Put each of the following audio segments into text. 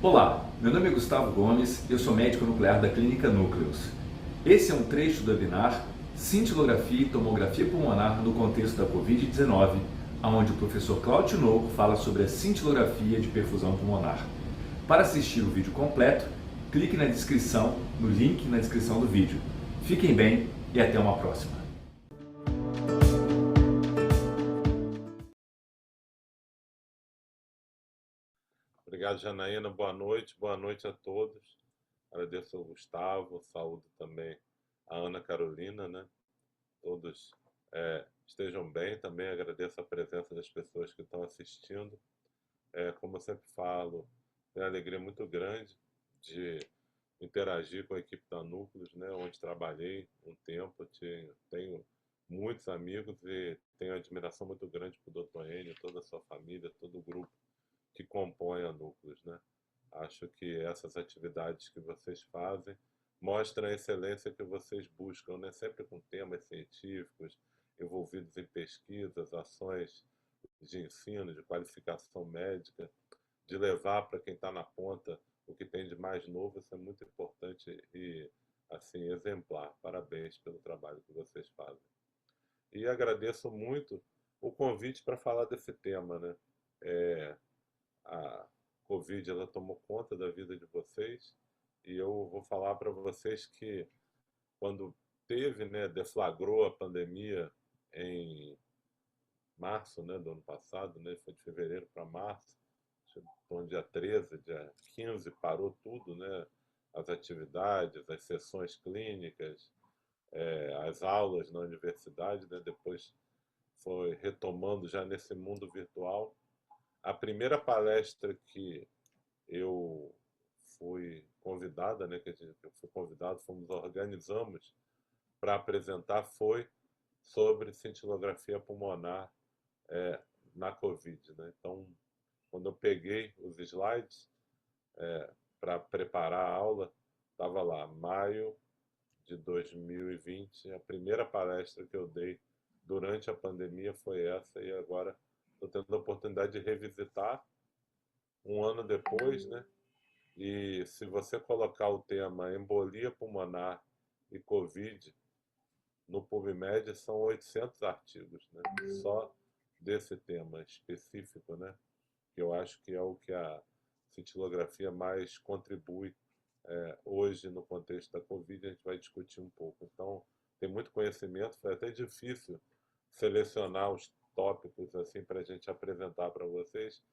Olá, meu nome é Gustavo Gomes, eu sou médico nuclear da Clínica Núcleos. Esse é um trecho do webinar Cintilografia e Tomografia Pulmonar no contexto da Covid-19, onde o professor Cláudio Tinoco fala sobre a cintilografia de perfusão pulmonar. Para assistir o vídeo completo, clique na descrição, no link na descrição do vídeo. Fiquem bem e até uma próxima. Obrigado, Janaína. Boa noite a todos. Agradeço ao Gustavo, saúdo também a Ana Carolina, né? Todos estejam bem. Também agradeço a presença das pessoas que estão assistindo. Como eu sempre falo, tenho uma alegria muito grande de interagir com a equipe da Núcleos, né? Onde trabalhei um tempo, tenho muitos amigos e tenho admiração muito grande por Dr. Enio, toda a sua família, todo o grupo que compõe a Núcleos, né? Acho que essas atividades que vocês fazem mostram a excelência que vocês buscam, né? Sempre com temas científicos, envolvidos em pesquisas, ações de ensino, de qualificação médica, de levar para quem está na ponta o que tem de mais novo. Isso é muito importante e, assim, exemplar. Parabéns pelo trabalho que vocês fazem. E agradeço muito o convite para falar desse tema, né? A Covid ela tomou conta da vida de vocês e eu vou falar para vocês que quando teve, né, deflagrou a pandemia em março, né, do ano passado, né, foi de fevereiro para março, então dia 13, dia 15 parou tudo, né, as atividades, as sessões clínicas, as aulas na universidade, né, depois foi retomando já nesse mundo virtual. A primeira palestra que eu fui convidada, né, que eu fui convidado, organizamos para apresentar, foi sobre cintilografia pulmonar é, na Covid, né? Então, quando eu peguei os slides para preparar a aula, estava lá, maio de 2020, a primeira palestra que eu dei durante a pandemia foi essa, e agora estou tendo a oportunidade de revisitar um ano depois, né? E se você colocar o tema embolia pulmonar e Covid no PubMed, são 800 artigos, né? Só desse tema específico, né? Que eu acho que é o que a cintilografia mais contribui hoje no contexto da Covid. A gente vai discutir um pouco. Então, tem muito conhecimento, foi até difícil selecionar os tópicos assim para a gente apresentar para vocês,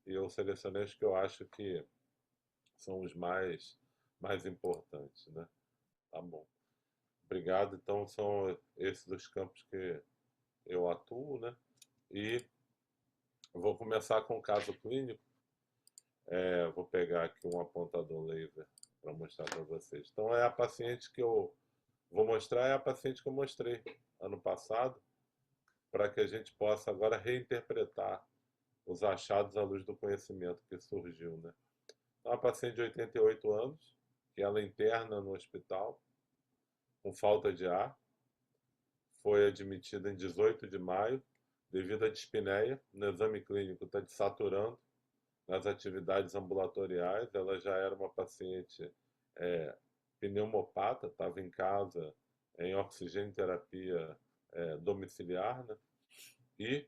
e eu selecionei os que eu acho que são os mais importantes, né? Tá bom. Obrigado. Então, são esses os campos que eu atuo, né? E vou começar com o caso clínico. Vou pegar aqui um apontador laser para mostrar para vocês. Então, é a paciente que eu vou mostrar, é a paciente que eu mostrei ano passado, para que a gente possa agora reinterpretar os achados à luz do conhecimento que surgiu, né? Então, uma paciente de 88 anos, que ela interna no hospital, com falta de ar, foi admitida em 18 de maio devido à dispneia. No exame clínico está desaturando nas atividades ambulatoriais. Ela já era uma paciente pneumopata, estava em casa em oxigenoterapia domiciliar, né? E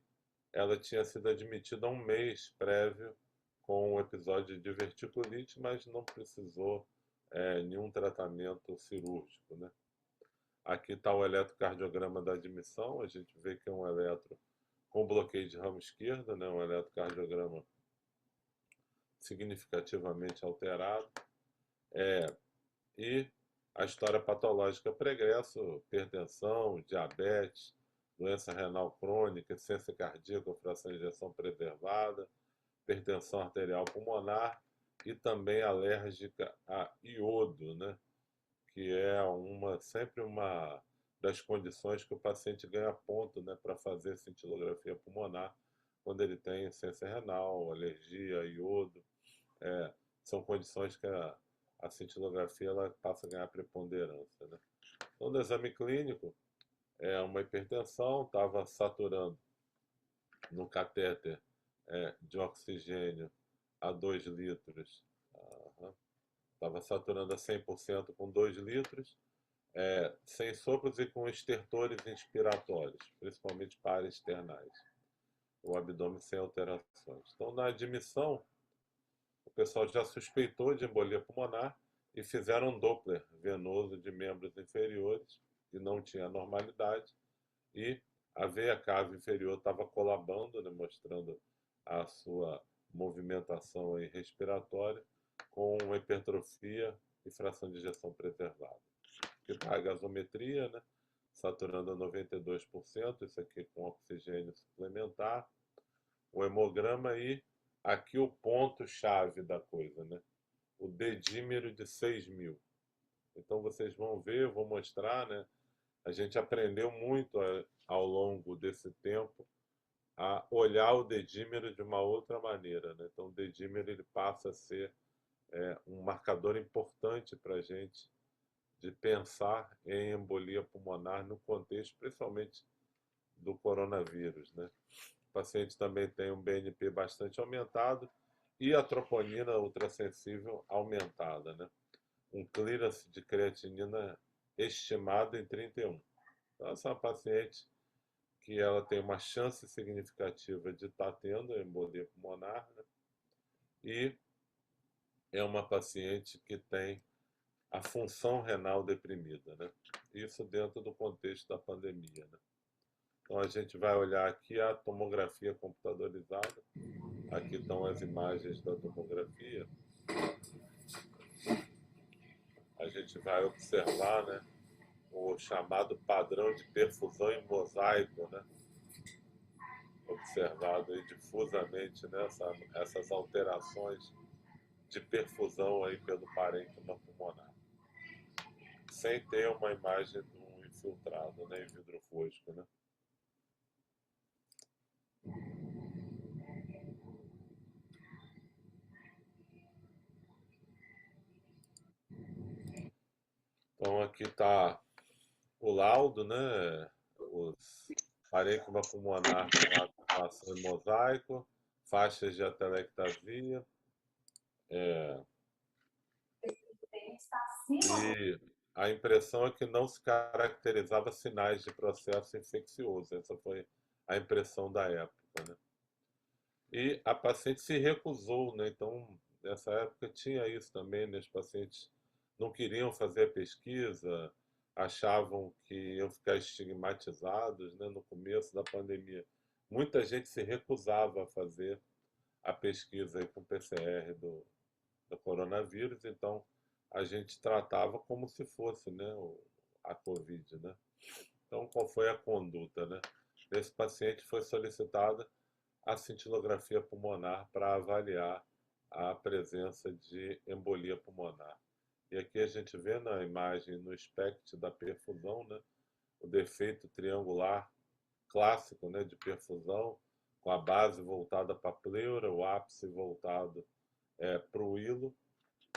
ela tinha sido admitida há um mês prévio com um episódio de verticulite, mas não precisou nenhum tratamento cirúrgico, né? Aqui está o eletrocardiograma da admissão. A gente vê que é um eletro com bloqueio de ramo esquerda, né? Um eletrocardiograma significativamente alterado. E a história patológica pregressa: hipertensão, diabetes, doença renal crônica, insuficiência cardíaca, fração de ejeção preservada, hipertensão arterial pulmonar e também alérgica a iodo, né? Que é sempre uma das condições que o paciente ganha ponto, né, para fazer cintilografia pulmonar, quando ele tem insuficiência renal, alergia a iodo. É, são condições que a cintilografia ela passa a ganhar preponderância, né? Então, no exame clínico, é uma hipertensão, estava saturando no catéter de oxigênio a 2 litros estava saturando a 100% com 2 litros, sem sopros e com estertores inspiratórios, principalmente paraesternais. O abdômen sem alterações. Então, na admissão, o pessoal já suspeitou de embolia pulmonar e fizeram um Doppler venoso de membros inferiores, que não tinha normalidade, e a veia cava inferior estava colabando, né, mostrando a sua movimentação aí respiratória, com uma hipertrofia e fração de ejeção preservada. Que está a gasometria, né, saturando a 92%, isso aqui com oxigênio suplementar, o hemograma e aqui o ponto-chave da coisa, né? O dedímero de 6.000. Então vocês vão ver, eu vou mostrar, né? A gente aprendeu muito ao longo desse tempo a olhar o dedímero de uma outra maneira, né? Então o dedímero ele passa a ser um marcador importante para a gente de pensar em embolia pulmonar no contexto, principalmente do coronavírus, né? O paciente também tem um BNP bastante aumentado e a troponina ultrassensível aumentada, né? Um clearance de creatinina estimado em 31. Então, essa é uma paciente que ela tem uma chance significativa de estar tendo embolia pulmonar, né? E é uma paciente que tem a função renal deprimida, né? Isso dentro do contexto da pandemia, né? Então a gente vai olhar aqui a tomografia computadorizada. Aqui estão as imagens da tomografia. A gente vai observar, né, o chamado padrão de perfusão em mosaico, né? Observado aí difusamente, né, essas alterações de perfusão aí pelo parênquima pulmonar, sem ter uma imagem do infiltrado, né, em vidro fosco, né? Então aqui está o laudo, né? Os parênquima pulmonar com atuação em mosaico, faixas de atelectasia, e a impressão é que não se caracterizava sinais de processo infeccioso. Essa foi a impressão da época, né? E a paciente se recusou, né? Então, nessa época tinha isso também, né? Os pacientes não queriam fazer a pesquisa, achavam que iam ficar estigmatizados, né? No começo da pandemia. Muita gente se recusava a fazer a pesquisa aí com PCR do coronavírus, então a gente tratava como se fosse, né, a Covid, né? Então, qual foi a conduta, né? Nesse paciente foi solicitada a cintilografia pulmonar para avaliar a presença de embolia pulmonar. E aqui a gente vê na imagem, no SPECT da perfusão, né, o defeito triangular clássico, né, de perfusão, com a base voltada para a pleura, o ápice voltado para o hilo,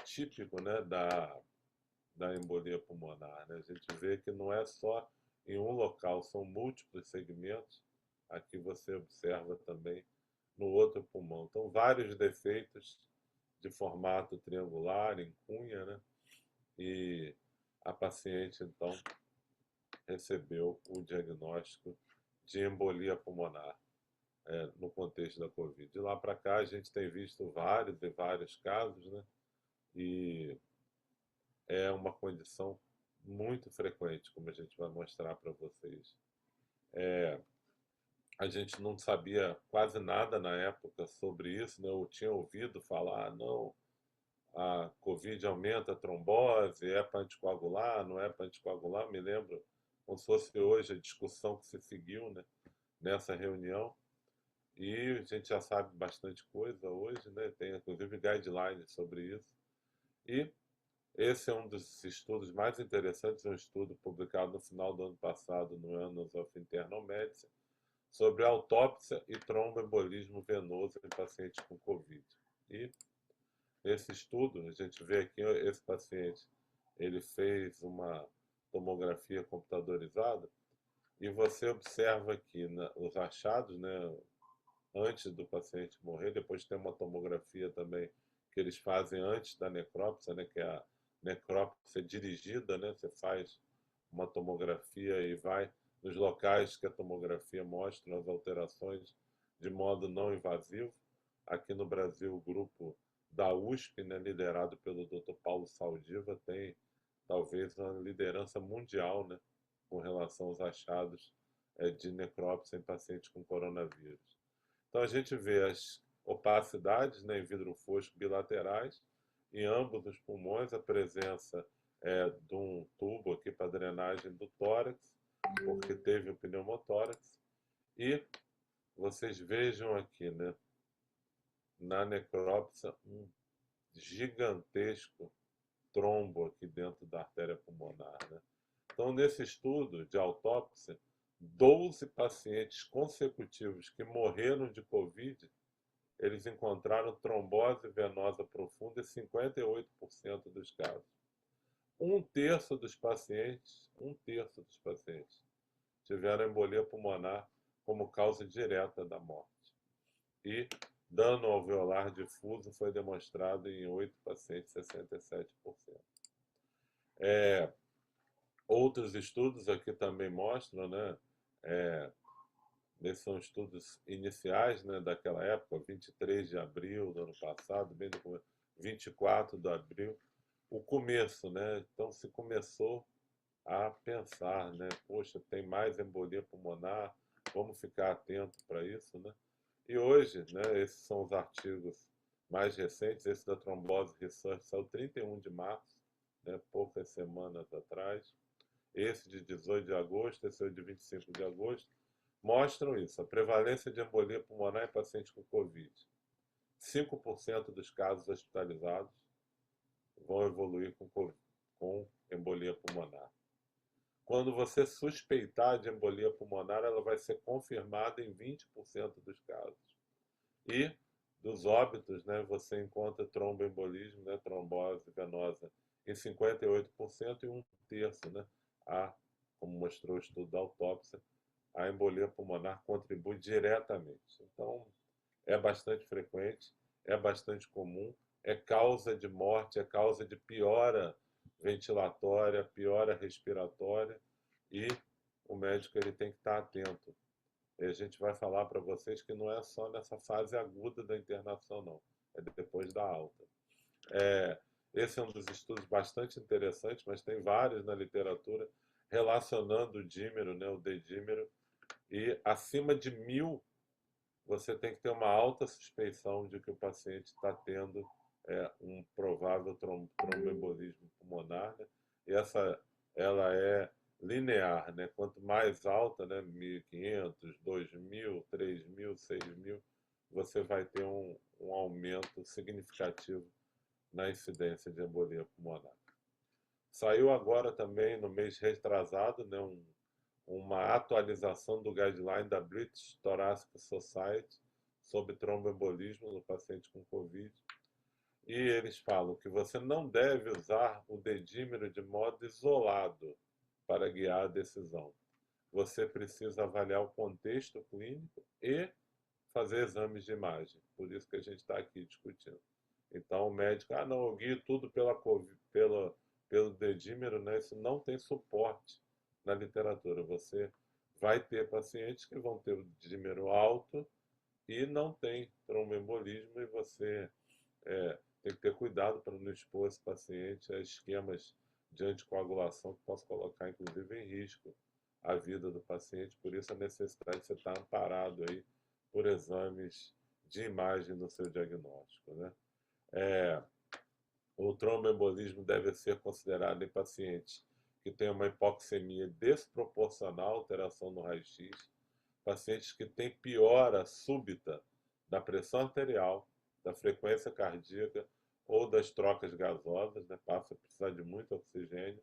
típico, né, da embolia pulmonar, né? A gente vê que não é só em um local, são múltiplos segmentos. Aqui você observa também no outro pulmão. Então, vários defeitos de formato triangular, em cunha, né? E a paciente, então, recebeu o diagnóstico de embolia pulmonar no contexto da Covid. De lá para cá, a gente tem visto vários e vários casos, né? E é uma condição muito frequente, como a gente vai mostrar para vocês. A gente não sabia quase nada na época sobre isso, né? Eu tinha ouvido falar, não, a Covid aumenta a trombose, é para anticoagular, não é para anticoagular. Me lembro como se fosse hoje a discussão que se seguiu, né, nessa reunião. E a gente já sabe bastante coisa hoje, né? Tem inclusive guidelines sobre isso. E esse é um dos estudos mais interessantes, um estudo publicado no final do ano passado no Annals of Internal Medicine, sobre autópsia e tromboembolismo venoso em pacientes com Covid. E esse estudo, a gente vê aqui, esse paciente, ele fez uma tomografia computadorizada e você observa aqui os achados, né, antes do paciente morrer, depois tem uma tomografia também que eles fazem antes da necrópsia, né, que é a necrópsia dirigida, né, você faz uma tomografia e vai nos locais que a tomografia mostra as alterações de modo não invasivo. Aqui no Brasil, o grupo da USP, né, liderado pelo Dr. Paulo Saldiva, tem talvez a liderança mundial, né, com relação aos achados de necrópsia em pacientes com coronavírus. Então a gente vê as opacidades, né, em vidro fosco bilaterais, em ambos os pulmões, a presença de um tubo aqui para drenagem do tórax, porque teve o pneumotórax, e vocês vejam aqui, né, na necrópsia, um gigantesco trombo aqui dentro da artéria pulmonar, né? Então, nesse estudo de autópsia, 12 pacientes consecutivos que morreram de Covid, eles encontraram trombose venosa profunda em 58% dos casos. Um terço dos pacientes tiveram embolia pulmonar como causa direta da morte. E dano alveolar difuso foi demonstrado em 8 pacientes, 67%. Outros estudos aqui também mostram, né? Esses são estudos iniciais, né, daquela época, 23 de abril do ano passado, bem do começo, 24 de abril, o começo, né? Então se começou a pensar, né? Poxa, tem mais embolia pulmonar, vamos ficar atento para isso, né? E hoje, né, esses são os artigos mais recentes, esse da Thrombose Research saiu 31 de março, né, poucas semanas atrás. Esse de 18 de agosto, esse é de 25 de agosto, mostram isso, a prevalência de embolia pulmonar em pacientes com Covid. 5% dos casos hospitalizados vão evoluir com embolia pulmonar. Quando você suspeitar de embolia pulmonar, ela vai ser confirmada em 20% dos casos. E dos óbitos, né, você encontra tromboembolismo, né, trombose venosa, em 58% e um terço, né, como mostrou o estudo da autópsia, a embolia pulmonar contribui diretamente. Então, é bastante frequente, é bastante comum, é causa de morte, é causa de piora ventilatória, piora respiratória, e o médico ele tem que estar atento. E a gente vai falar para vocês que não é só nessa fase aguda da internação, não, é depois da alta. Esse é um dos estudos bastante interessantes, mas tem vários na literatura relacionando o dímero, né, o dedímero, e acima de 1000 você tem que ter uma alta suspeição de que o paciente está tendo um provável tromboembolismo pulmonar, né? E ela é linear, né? Quanto mais alta, né, 1.500, 2.000, 3.000, 6.000, você vai ter um aumento significativo na incidência de embolia pulmonar. Saiu agora também, no mês retrasado, né, uma atualização do guideline da British Thoracic Society sobre tromboembolismo no paciente com Covid. E eles falam que você não deve usar o dedímero de modo isolado para guiar a decisão. Você precisa avaliar o contexto clínico e fazer exames de imagem. Por isso que a gente está aqui discutindo. Então o médico, não, eu guio tudo pelo dedímero, né? Isso não tem suporte na literatura. Você vai ter pacientes que vão ter o dímero alto e não tem tromboembolismo, e você tem que ter cuidado para não expor esse paciente a esquemas de anticoagulação que possam colocar, inclusive, em risco a vida do paciente. Por isso a necessidade de você estar amparado aí por exames de imagem no seu diagnóstico, né? O tromboembolismo deve ser considerado em pacientes que têm uma hipoxemia desproporcional, alteração no raio-x, pacientes que têm piora súbita da pressão arterial, da frequência cardíaca ou das trocas gasosas, né? Passa a precisar de muito oxigênio,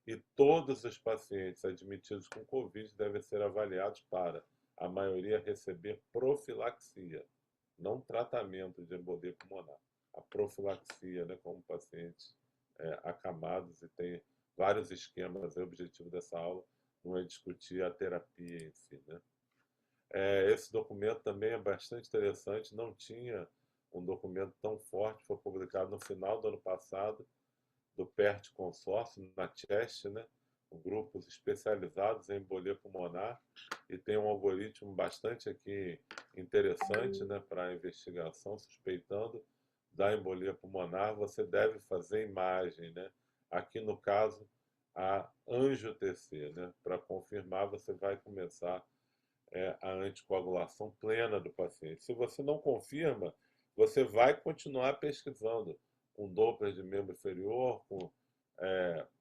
e todos os pacientes admitidos com Covid devem ser avaliados para, a maioria, receber profilaxia, não tratamento de embolia pulmonar. A profilaxia, né, como pacientes acamados, e tem vários esquemas. O objetivo dessa aula não é discutir a terapia em si, né? Esse documento também é bastante interessante, não tinha um documento tão forte, foi publicado no final do ano passado, do PERT Consórcio, na CHEST, né? Grupos especializados em embolia pulmonar, e tem um algoritmo bastante aqui interessante, né, para a investigação, suspeitando da embolia pulmonar, você deve fazer imagem, né? Aqui no caso, a angio-TC, né? Para confirmar, você vai começar a anticoagulação plena do paciente. Se você não confirma, você vai continuar pesquisando com Doppler de membro inferior, com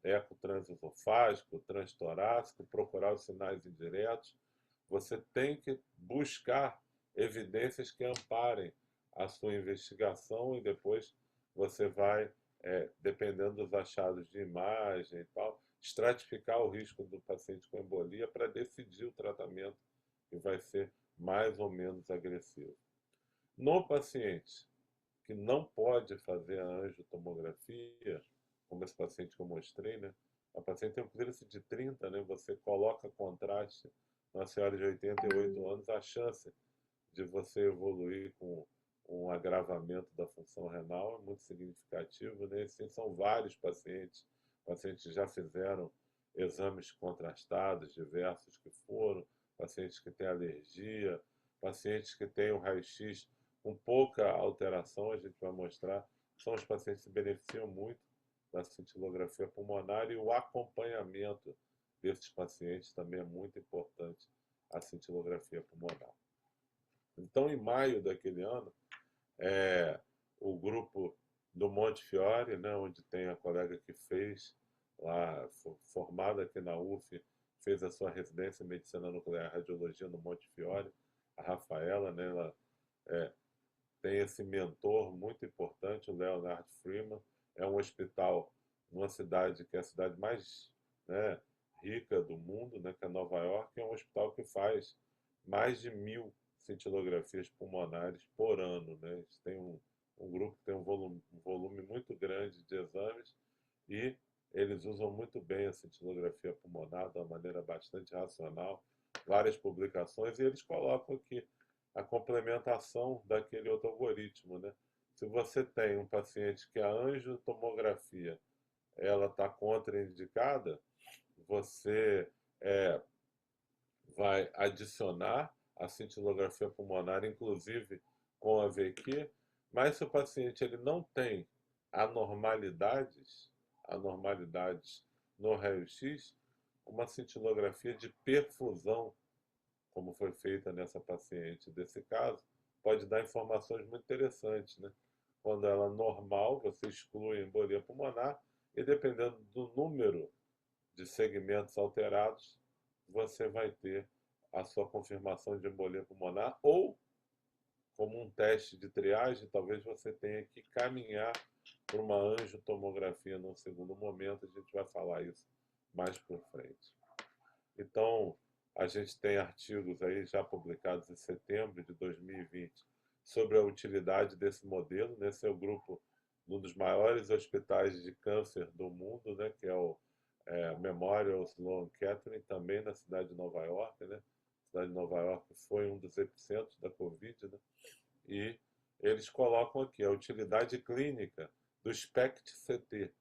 eco transesofágico, transtorácico, procurar os sinais indiretos. Você tem que buscar evidências que amparem a sua investigação e depois você vai, dependendo dos achados de imagem e tal, estratificar o risco do paciente com embolia para decidir o tratamento que vai ser mais ou menos agressivo. No paciente que não pode fazer a angiotomografia, como esse paciente que eu mostrei, né? A paciente tem um clearance de 30, né? Você coloca contraste na senhora de 88 anos, a chance de você evoluir com um agravamento da função renal é muito significativo, né? Assim, são vários pacientes que já fizeram exames contrastados, diversos que foram, pacientes que têm alergia, pacientes que têm um raio-x com pouca alteração, a gente vai mostrar, são os pacientes que se beneficiam muito da cintilografia pulmonar, e o acompanhamento desses pacientes também é muito importante, a cintilografia pulmonar. Então, em maio daquele ano, o grupo do Montefiore, né, onde tem a colega que fez, lá, formada aqui na UF, fez a sua residência em Medicina Nuclear e Radiologia no Montefiore, a Rafaela, né, ela tem esse mentor muito importante, o Leonard Freeman. É um hospital numa cidade que é a cidade mais, né, rica do mundo, né, que é Nova York. É um hospital que faz mais de 1000 cintilografias pulmonares por ano, né? Eles têm um grupo que tem um volume muito grande de exames, e eles usam muito bem a cintilografia pulmonar de uma maneira bastante racional, várias publicações, e eles colocam aqui a complementação daquele outro algoritmo, né? Se você tem um paciente que a angiotomografia ela está contraindicada, você vai adicionar a cintilografia pulmonar, inclusive com a VQ, mas se o paciente ele não tem anormalidades no raio-x, uma cintilografia de perfusão, como foi feita nessa paciente desse caso, pode dar informações muito interessantes, né? Quando ela é normal, você exclui a embolia pulmonar, e dependendo do número de segmentos alterados, você vai ter a sua confirmação de embolia pulmonar, ou, como um teste de triagem, talvez você tenha que caminhar para uma angiotomografia num segundo momento. A gente vai falar isso mais por frente. Então, a gente tem artigos aí já publicados em setembro de 2020 sobre a utilidade desse modelo. Esse é o grupo de um dos maiores hospitais de câncer do mundo, né, que é o Memorial Sloan Kettering, também na cidade de Nova York, né? A cidade de Nova York foi um dos epicentros da Covid, né? E eles colocam aqui a utilidade clínica do SPECT-CT,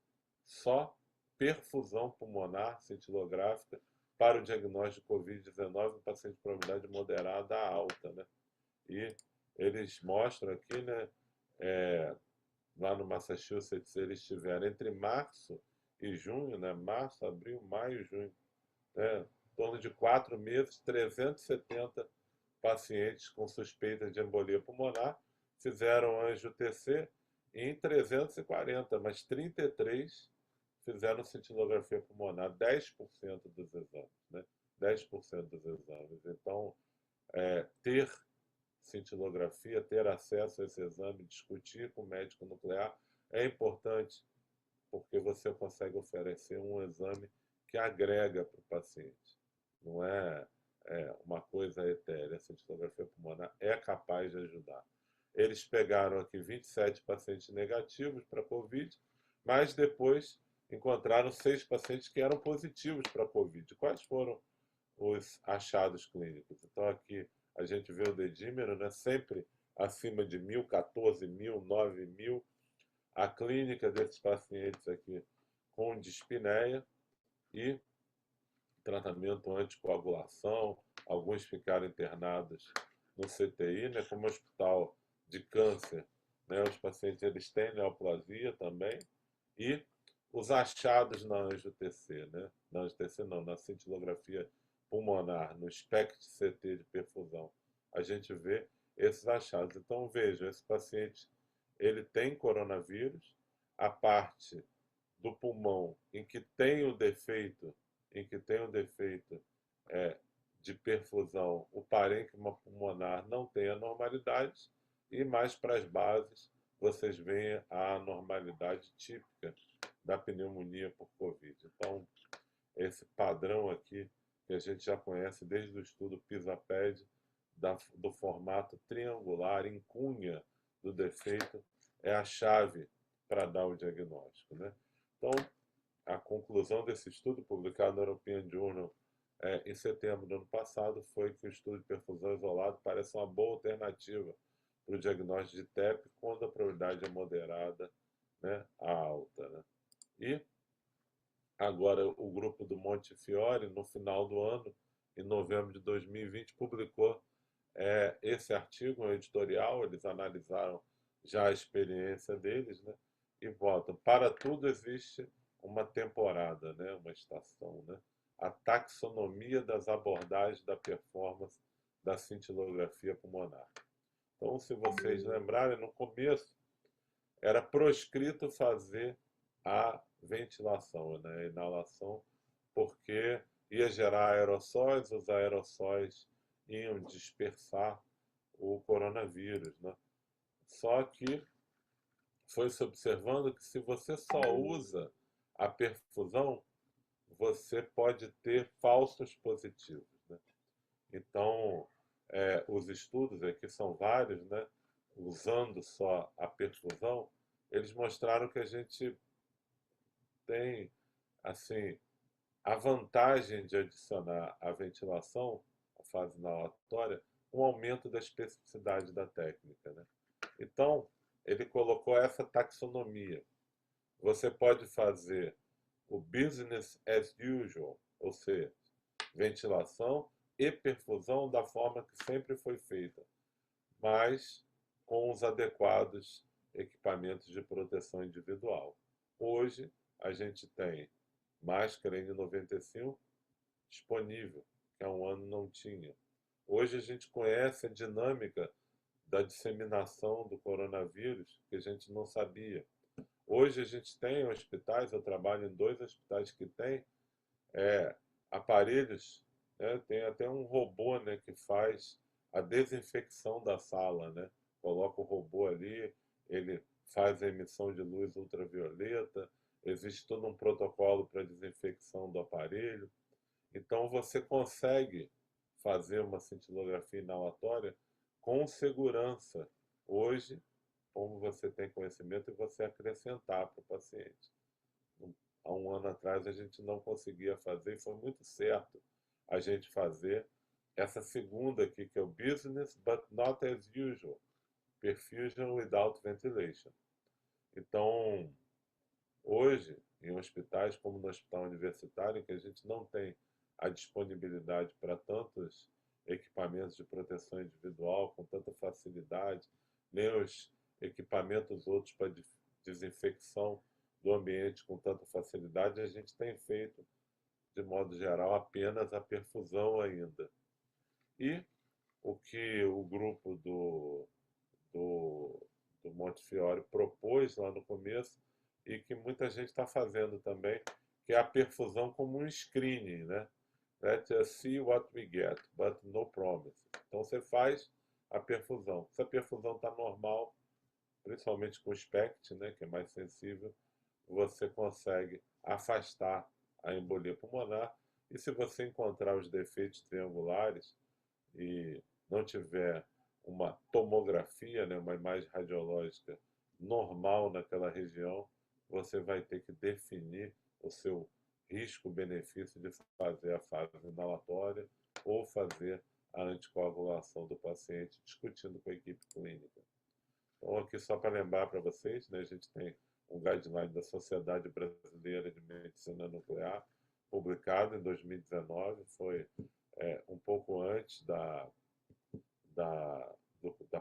só perfusão pulmonar cintilográfica para o diagnóstico de Covid-19 no paciente de probabilidade moderada a alta, né? E eles mostram aqui, né, lá no Massachusetts, eles tiveram entre março e junho, né, março, abril, maio, junho, né, em torno de 4 meses, 370 pacientes com suspeita de embolia pulmonar, fizeram angio-TC, e em 340, mas 33 fizeram cintilografia pulmonar, 10% dos exames, né? 10% dos exames. Então, ter cintilografia, ter acesso a esse exame, discutir com o médico nuclear é importante, porque você consegue oferecer um exame que agrega para o paciente. Não é uma coisa etérea. A cintilografia pulmonar é capaz de ajudar. Eles pegaram aqui 27 pacientes negativos para Covid, mas depois encontraram 6 pacientes que eram positivos para Covid. Quais foram os achados clínicos? Então aqui a gente vê o dedímero, né, sempre acima de 1.000, 14.000, 9.000. A clínica desses pacientes aqui com dispneia e tratamento anticoagulação, alguns ficaram internados no CTI, né, como hospital de câncer, né, os pacientes eles têm neoplasia também, e os achados na angio-TC, né, na angio-TC não, na cintilografia pulmonar, no SPECT-CT de perfusão, a gente vê esses achados. Então veja, esse paciente ele tem coronavírus, a parte do pulmão em que tem o defeito é, de perfusão, o parênquima pulmonar não tem anormalidades, e mais para as bases vocês veem a anormalidade típica da pneumonia por Covid. Então, esse padrão aqui, que a gente já conhece desde o estudo PISA-PED, do formato triangular em cunha do defeito, é a chave para dar o diagnóstico, né? Então, a conclusão desse estudo, publicado no European Journal em setembro do ano passado, foi que o estudo de perfusão isolado parece uma boa alternativa para o diagnóstico de TEP quando a probabilidade é moderada, né, a alta, né? E agora o grupo do Montefiore, no final do ano, em novembro de 2020, publicou esse artigo, um editorial. Eles analisaram já a experiência deles, né, e votam. Para tudo existe uma temporada, né, uma estação, né? A taxonomia das abordagens da performance da cintilografia pulmonar. Então, se vocês lembrarem, no começo era proscrito fazer a ventilação, né, a inalação, porque ia gerar aerossóis, os aerossóis iam dispersar o coronavírus, né? Só que foi se observando que se você só usa a perfusão, você pode ter falsos positivos, né? Então, os estudos aqui são vários, né? Usando só a perfusão, eles mostraram que a gente tem, assim, a vantagem de adicionar a ventilação, a fase inalatória, um aumento da especificidade da técnica, né? Então, ele colocou essa taxonomia. Você pode fazer o business as usual, ou seja, ventilação e perfusão da forma que sempre foi feita, mas com os adequados equipamentos de proteção individual. Hoje, a gente tem máscara N95 disponível, que há um ano não tinha. Hoje a gente conhece a dinâmica da disseminação do coronavírus, que a gente não sabia. Hoje a gente tem hospitais, eu trabalho em 2 hospitais que têm aparelhos, né? Tem até um robô, né, que faz a desinfecção da sala, né? Coloca o robô ali, ele faz a emissão de luz ultravioleta, existe todo um protocolo para desinfecção do aparelho. Então você consegue fazer uma cintilografia inalatória com segurança hoje, como você tem conhecimento, e você acrescentar para o paciente. Há um ano atrás a gente não conseguia fazer, e foi muito certo a gente fazer essa segunda aqui, que é o Business But Not As Usual, Perfusion Without Ventilation. Então, hoje, em hospitais como no hospital universitário, que a gente não tem a disponibilidade para tantos equipamentos de proteção individual com tanta facilidade, nem os equipamentos outros para desinfecção do ambiente com tanta facilidade, a gente tem feito, de modo geral, apenas a perfusão ainda. E o que o grupo do Montefiore propôs lá no começo, e que muita gente está fazendo também, que é a perfusão como um screening, né? Let's just see what we get, but no promises. Então você faz a perfusão. Se a perfusão está normal, principalmente com o SPECT, né, que é mais sensível, você consegue afastar a embolia pulmonar. E se você encontrar os defeitos triangulares e não tiver uma tomografia, né, uma imagem radiológica normal naquela região, você vai ter que definir o seu risco-benefício de fazer a fase inalatória ou fazer a anticoagulação do paciente, discutindo com a equipe clínica. Então, aqui só para lembrar para vocês, né, a gente tem um guideline da Sociedade Brasileira de Medicina Nuclear, publicado em 2019, foi um pouco antes da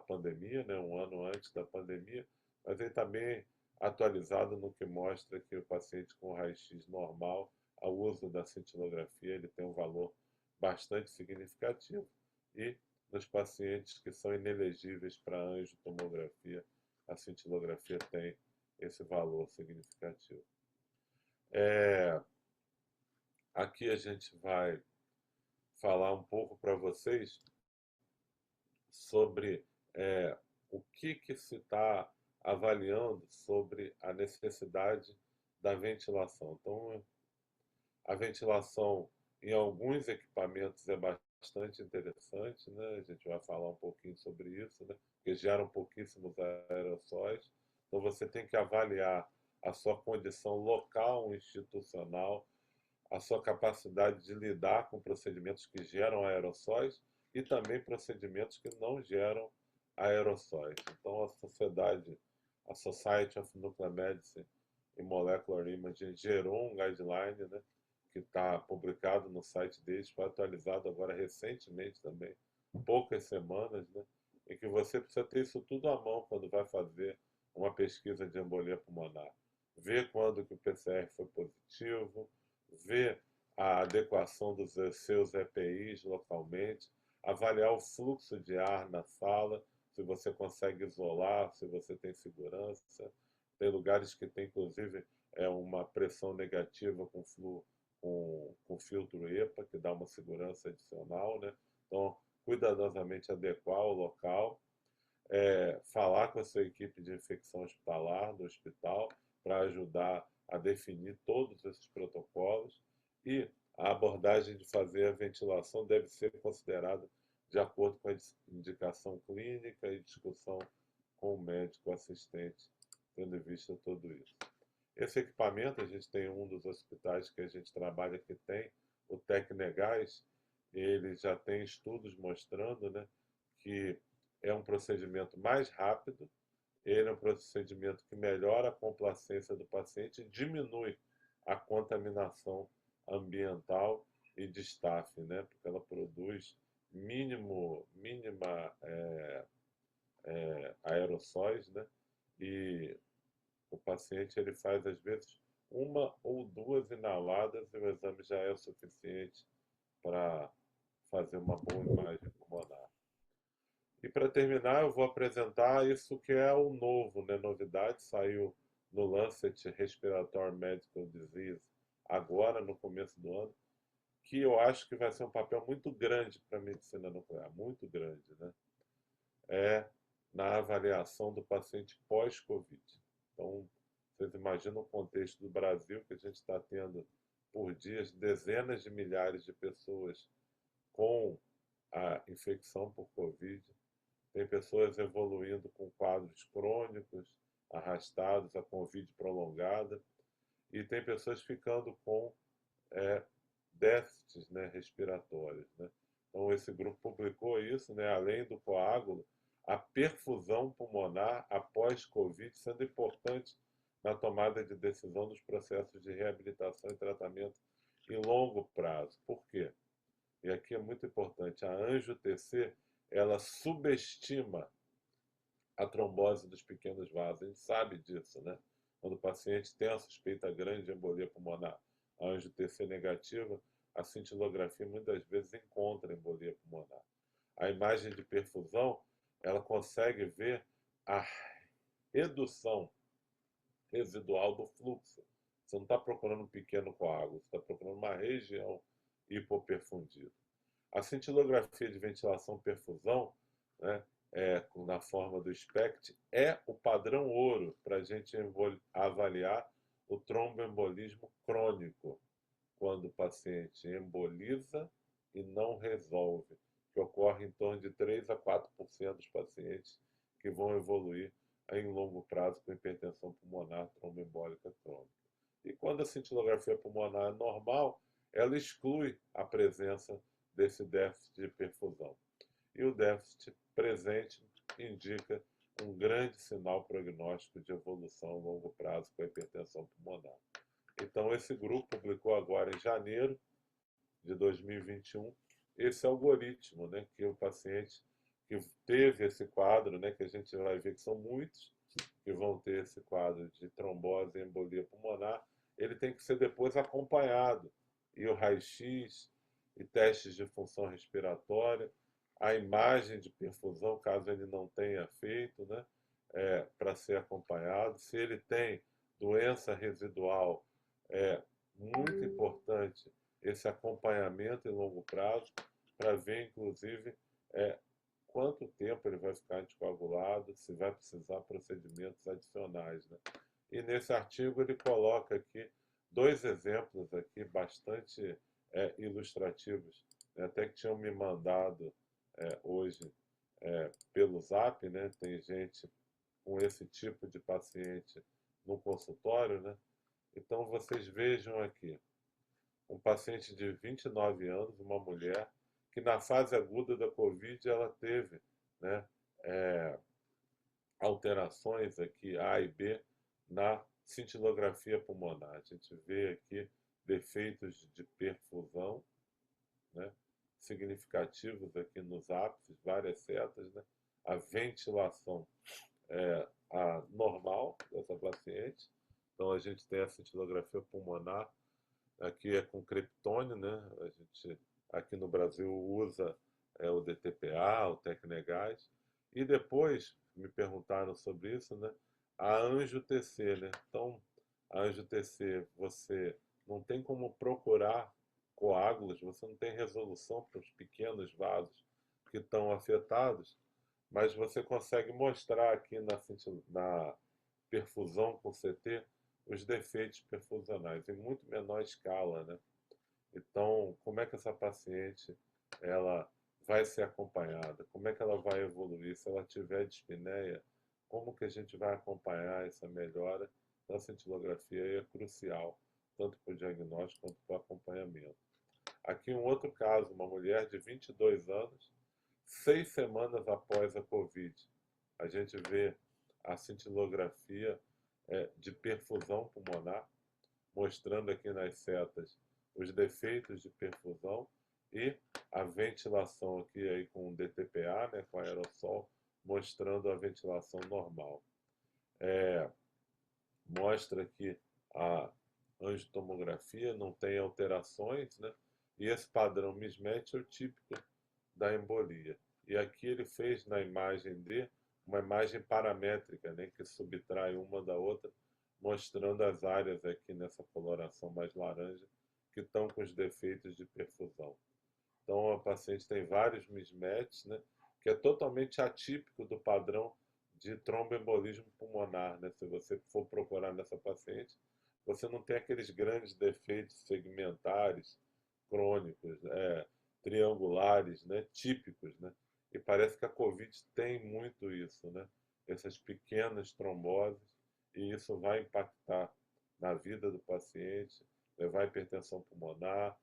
pandemia, né, um ano antes da pandemia, mas ele também atualizado no que mostra que o paciente com raio-x normal, ao uso da cintilografia, ele tem um valor bastante significativo, e nos pacientes que são inelegíveis para angiotomografia, a cintilografia tem esse valor significativo. Aqui a gente vai falar um pouco para vocês sobre o que se está avaliando sobre a necessidade da ventilação. Então, a ventilação em alguns equipamentos é bastante interessante, né? A gente vai falar um pouquinho sobre isso, né? Porque geram pouquíssimos aerossóis. Então, você tem que avaliar a sua condição local, institucional, a sua capacidade de lidar com procedimentos que geram aerossóis e também procedimentos que não geram aerossóis. Então, a Society of Nuclear Medicine e Molecular Imaging gerou um guideline, né, que está publicado no site deles, foi atualizado agora recentemente também, poucas semanas, né, em que você precisa ter isso tudo à mão quando vai fazer uma pesquisa de embolia pulmonar. Ver quando que o PCR foi positivo, ver a adequação dos seus EPIs localmente, avaliar o fluxo de ar na sala, se você consegue isolar, se você tem segurança. Tem lugares que tem, inclusive, uma pressão negativa com filtro EPA, que dá uma segurança adicional, né? Então, cuidadosamente adequar o local, falar com a sua equipe de infecção hospitalar do hospital para ajudar a definir todos esses protocolos, e a abordagem de fazer a ventilação deve ser considerada de acordo com a indicação clínica e discussão com o médico assistente, tendo em vista tudo isso. Esse equipamento, a gente tem um dos hospitais que a gente trabalha que tem, o Tecnegás, ele já tem estudos mostrando, né, que é um procedimento mais rápido, ele é um procedimento que melhora a complacência do paciente e diminui a contaminação ambiental e de staff, né? Porque ela produz mínima aerossóis, né? E o paciente ele faz às vezes uma ou duas inaladas e o exame já é o suficiente para fazer uma boa imagem pulmonar. E para terminar, eu vou apresentar isso que é o novo, né? Novidade, saiu no Lancet Respiratory Medical Disease agora, no começo do ano, que eu acho que vai ser um papel muito grande para a medicina nuclear, muito grande, né? Na avaliação do paciente pós-Covid. Então, vocês imaginam o contexto do Brasil, que a gente está tendo por dias dezenas de milhares de pessoas com a infecção por Covid. Tem pessoas evoluindo com quadros crônicos, arrastados, a Covid prolongada, e tem pessoas ficando com déficits, né, respiratórios, né? Então, esse grupo publicou isso, né, além do coágulo, a perfusão pulmonar após Covid sendo importante na tomada de decisão dos processos de reabilitação e tratamento em longo prazo. Por quê? E aqui é muito importante, a angio-TC, ela subestima a trombose dos pequenos vasos. A gente sabe disso, né? Quando o paciente tem uma suspeita grande de embolia pulmonar, a angio-TC negativa, a cintilografia muitas vezes encontra embolia pulmonar. A imagem de perfusão, ela consegue ver a redução residual do fluxo. Você não está procurando um pequeno coágulo, você está procurando uma região hipoperfundida. A cintilografia de ventilação-perfusão, né, na forma do SPECT, é o padrão ouro para a gente avaliar o tromboembolismo crônico, quando o paciente emboliza e não resolve, que ocorre em torno de 3 a 4% dos pacientes que vão evoluir em longo prazo com hipertensão pulmonar tromboembólica crônica. E quando a cintilografia pulmonar é normal, ela exclui a presença desse déficit de perfusão. e o déficit presente indica um grande sinal prognóstico de evolução a longo prazo com a hipertensão pulmonar. Então, esse grupo publicou agora em janeiro de 2021 esse algoritmo, né, que o paciente que teve esse quadro, né, que a gente vai ver que são muitos que vão ter esse quadro de trombose e embolia pulmonar, ele tem que ser depois acompanhado. E o raio-x e testes de função respiratória, a imagem de perfusão, caso ele não tenha feito, né, para ser acompanhado. Se ele tem doença residual, é muito importante esse acompanhamento em longo prazo, para ver, inclusive, quanto tempo ele vai ficar anticoagulado, se vai precisar procedimentos adicionais, né? E nesse artigo ele coloca aqui dois exemplos aqui bastante ilustrativos, né? Até que tinham me mandado hoje pelo Zap, né? Tem gente com esse tipo de paciente no consultório, né? Então vocês vejam aqui, um paciente de 29 anos, uma mulher, que na fase aguda da Covid ela teve, né, alterações aqui A e B na cintilografia pulmonar. A gente vê aqui defeitos de perfusão, né, significativos aqui nos ápices, várias setas, né, a ventilação a normal dessa paciente. Então a gente tem a cintilografia pulmonar, aqui é com creptônio, né? A gente aqui no Brasil usa o DTPA, o Tecnegás. E depois me perguntaram sobre isso, né? A Anjo-TC, né? Então, a Anjo-TC, você não tem como procurar coágulos, você não tem resolução para os pequenos vasos que estão afetados, mas você consegue mostrar aqui na perfusão com CT os defeitos perfusionais, em muito menor escala, né? Então, como é que essa paciente ela vai ser acompanhada? Como é que ela vai evoluir? Se ela tiver dispneia, como que a gente vai acompanhar essa melhora? Então, a cintilografia é crucial, tanto para o diagnóstico quanto para o acompanhamento. Aqui um outro caso, uma mulher de 22 anos, 6 semanas após a Covid. A gente vê a cintilografia de perfusão pulmonar, mostrando aqui nas setas os defeitos de perfusão e a ventilação aqui aí com DTPA, né, com aerossol, mostrando a ventilação normal. Mostra que a angiotomografia não tem alterações, né, e esse padrão mismatch é o típico da embolia. E aqui ele fez na imagem D uma imagem paramétrica, né, que subtrai uma da outra, mostrando as áreas aqui nessa coloração mais laranja que estão com os defeitos de perfusão. Então a paciente tem vários mismatches, né, que é totalmente atípico do padrão de tromboembolismo pulmonar, né? Se você for procurar nessa paciente, você não tem aqueles grandes defeitos segmentares, crônicos, triangulares, né, típicos, né? E parece que a Covid tem muito isso, né? Essas pequenas tromboses, e isso vai impactar na vida do paciente, levar à hipertensão pulmonar,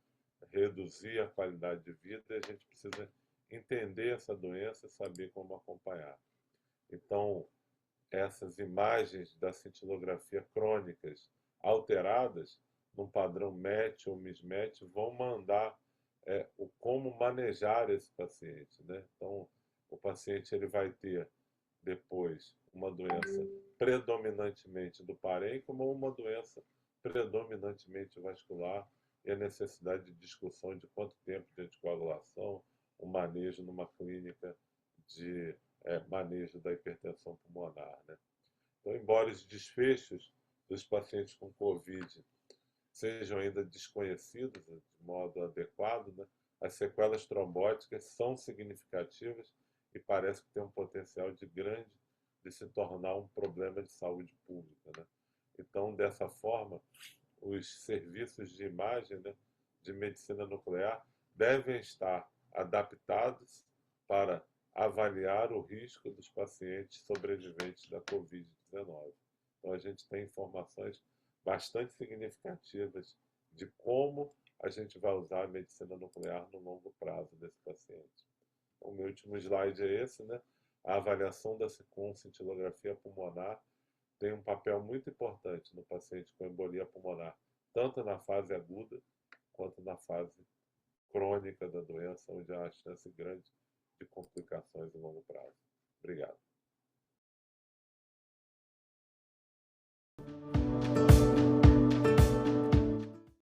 reduzir a qualidade de vida, e a gente precisa entender essa doença e saber como acompanhar. Então, essas imagens da cintilografia crônicas alteradas, num padrão match ou mismatch, vão mandar o como manejar esse paciente, né? Então, o paciente ele vai ter depois uma doença predominantemente do parênquima ou uma doença predominantemente vascular e a necessidade de discussão de quanto tempo de anticoagulação, o manejo numa clínica de manejo da hipertensão pulmonar, né? Então, embora os desfechos dos pacientes com Covid sejam ainda desconhecidos de modo adequado, né, as sequelas trombóticas são significativas e parece que tem um potencial de se tornar um problema de saúde pública, né? Então, dessa forma, os serviços de imagem, né, de medicina nuclear devem estar adaptados para avaliar o risco dos pacientes sobreviventes da Covid-19. Então, a gente tem informações bastante significativas de como a gente vai usar a medicina nuclear no longo prazo desse paciente. o meu último slide é esse, né? A avaliação com cintilografia pulmonar tem um papel muito importante no paciente com embolia pulmonar, tanto na fase aguda quanto na fase crônica da doença, onde há uma chance grande de complicações em longo prazo. Obrigado.